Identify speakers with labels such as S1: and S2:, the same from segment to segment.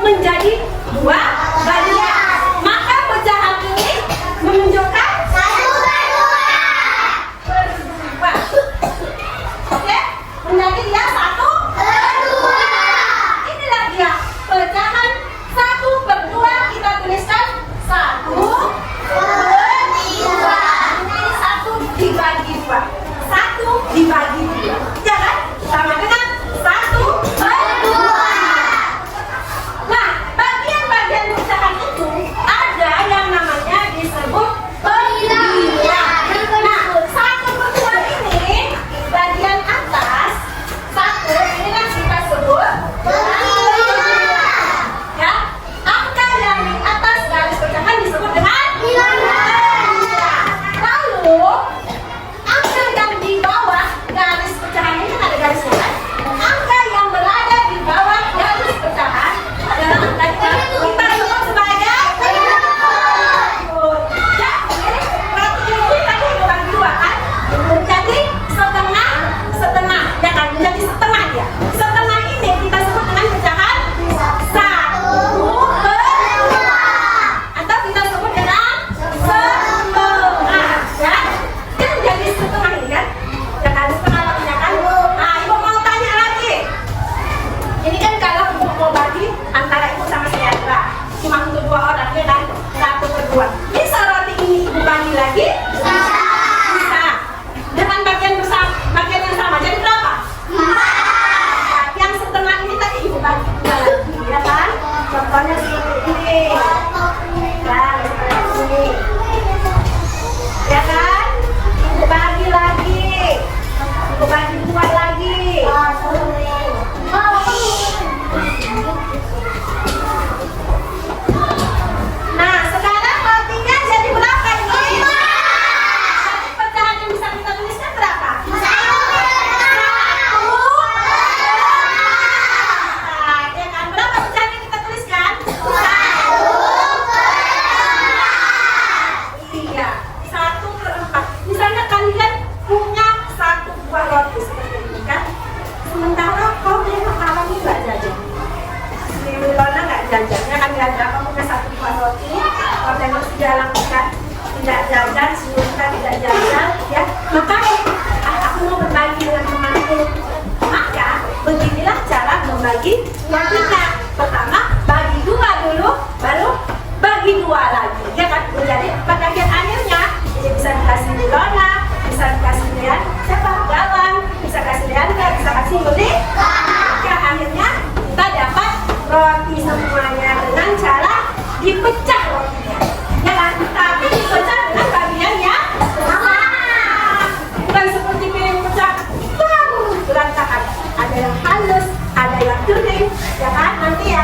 S1: menjadi dua bagian. Maka pecahan ini menunjukkan satu per dua. Oke, menjadi dia satu per dua. Inilah dia pecahan 1/2. Kita tuliskan 1/2. Ini 1 dibagi 2. 1 dibagi 2. Ya kan? Sama dengan 1/2. Nah, bagian-bagian pecahan itu ada yang namanya disebut pembilang. Nah, 1/2 ini bagian atas 1 ini kan kita sebut pembilang. Ya, angka yang di atas garis pecahan disebut dengan pembilang. Lalu angka yang di bawah garis pecahan ini kan ada garisnya kan? Angka yang berada di bawah garis pecahan adalah angka yang kita sebut sebagai betul. Ya, ini berarti ini tadi dibagi 2 kan? Menjadi setengah, ya kan? Menjadi setengah ya. Setengah ini kita sebut dengan pecahan 1/2 atau kita sebut dengan setengah ya. Kan jadi setengah ini kan? Ya kan setengah lainnya kan? Nah, ibu mau tanya lagi. Ini kan kalau ibu mau bagi antara ibu sama saudara, cuma untuk 2 orang ya kan? 1/2. Bisa roti ini ibu bagi lagi? Bisa. Dengan bagian besar, bagian yang sama. Jadi berapa? 4. Yang setengah ini tadi ibu bagi lagi, ya kan? Contohnya seperti ini. Nah, seperti ini. Ya kan? Ibu bagi lagi. Ibu bagi 2 lagi. Nah, sekarang rotinya jadi berapa ini? Jadi pecahan yang bisa kita tuliskan berapa? 1. Ya kan? Berapa pecahan yang kita tuliskan? 1/4. Iya, 1/4. Misalnya kalian punya 1 buah roti seperti ini kan? Sementara kau memang kamu nggak jajan. Si Lona nggak jajan, ya kan nggak ada. Kamu punya 1 buah roti, kau memang sudah lakukan tidak jajan, sudah tidak jajan, ya. Maka aku mau berbagi dengan temanku. Maka beginilah cara membagi rotinya. Pertama bagi 2 dulu, baru bagi 2 lagi, ya kan? Jadi bagian akhirnya ini bisa dikasih Lona, bisa dikasih Dean, siapa? Galang, bisa kasih Leandra, bisa kasih Yudi. Maka akhirnya kita dapat roti semuanya dengan cara dipecah rotinya, ya kan? Tapi dipecah dengan bagian yang sama. Bukan seperti piring pecah berantakan. Ada yang halus, ada yang kering, ya kan? Nanti ya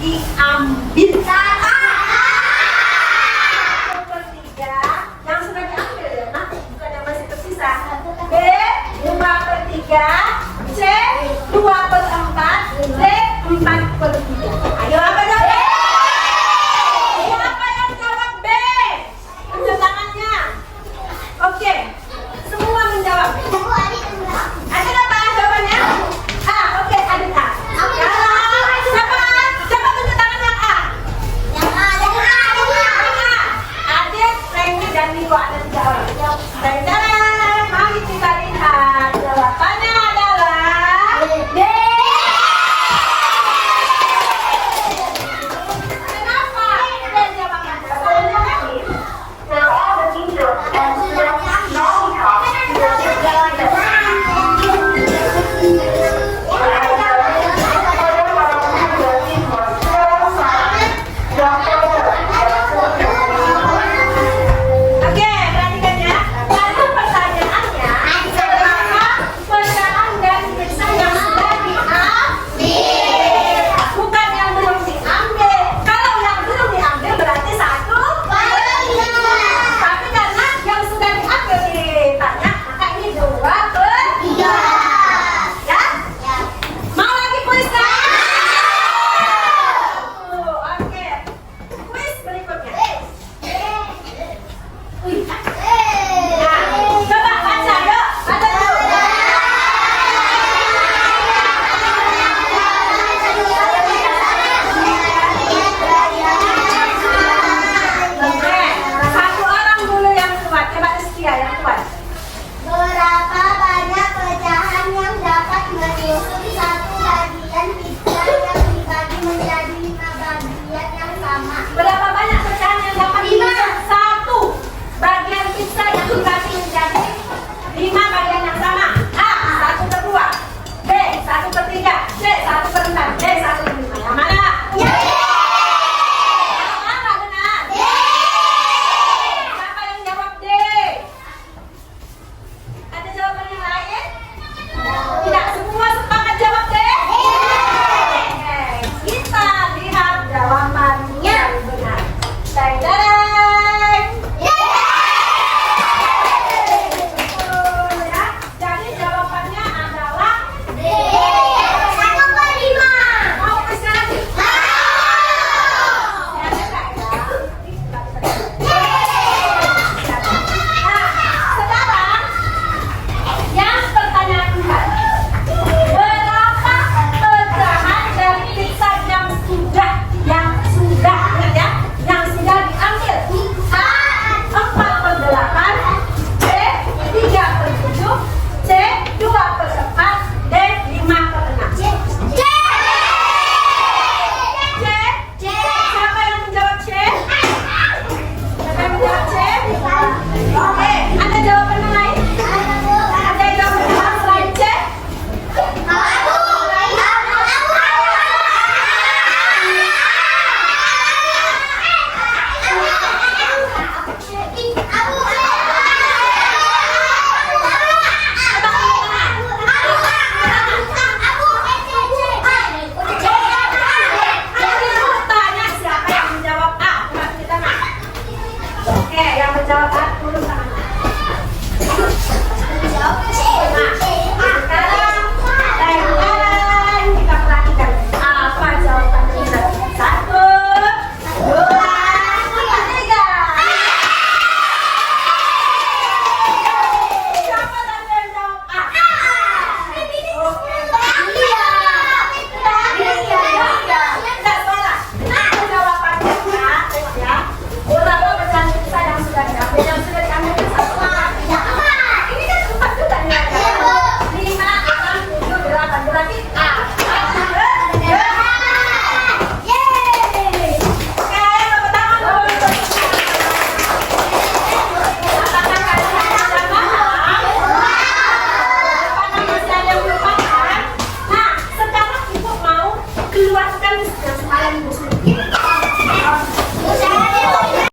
S1: diambil. Satu per tiga yang sudah diambil ya, nah, bukan yang masih tersisa. B 5/3, C 2/3.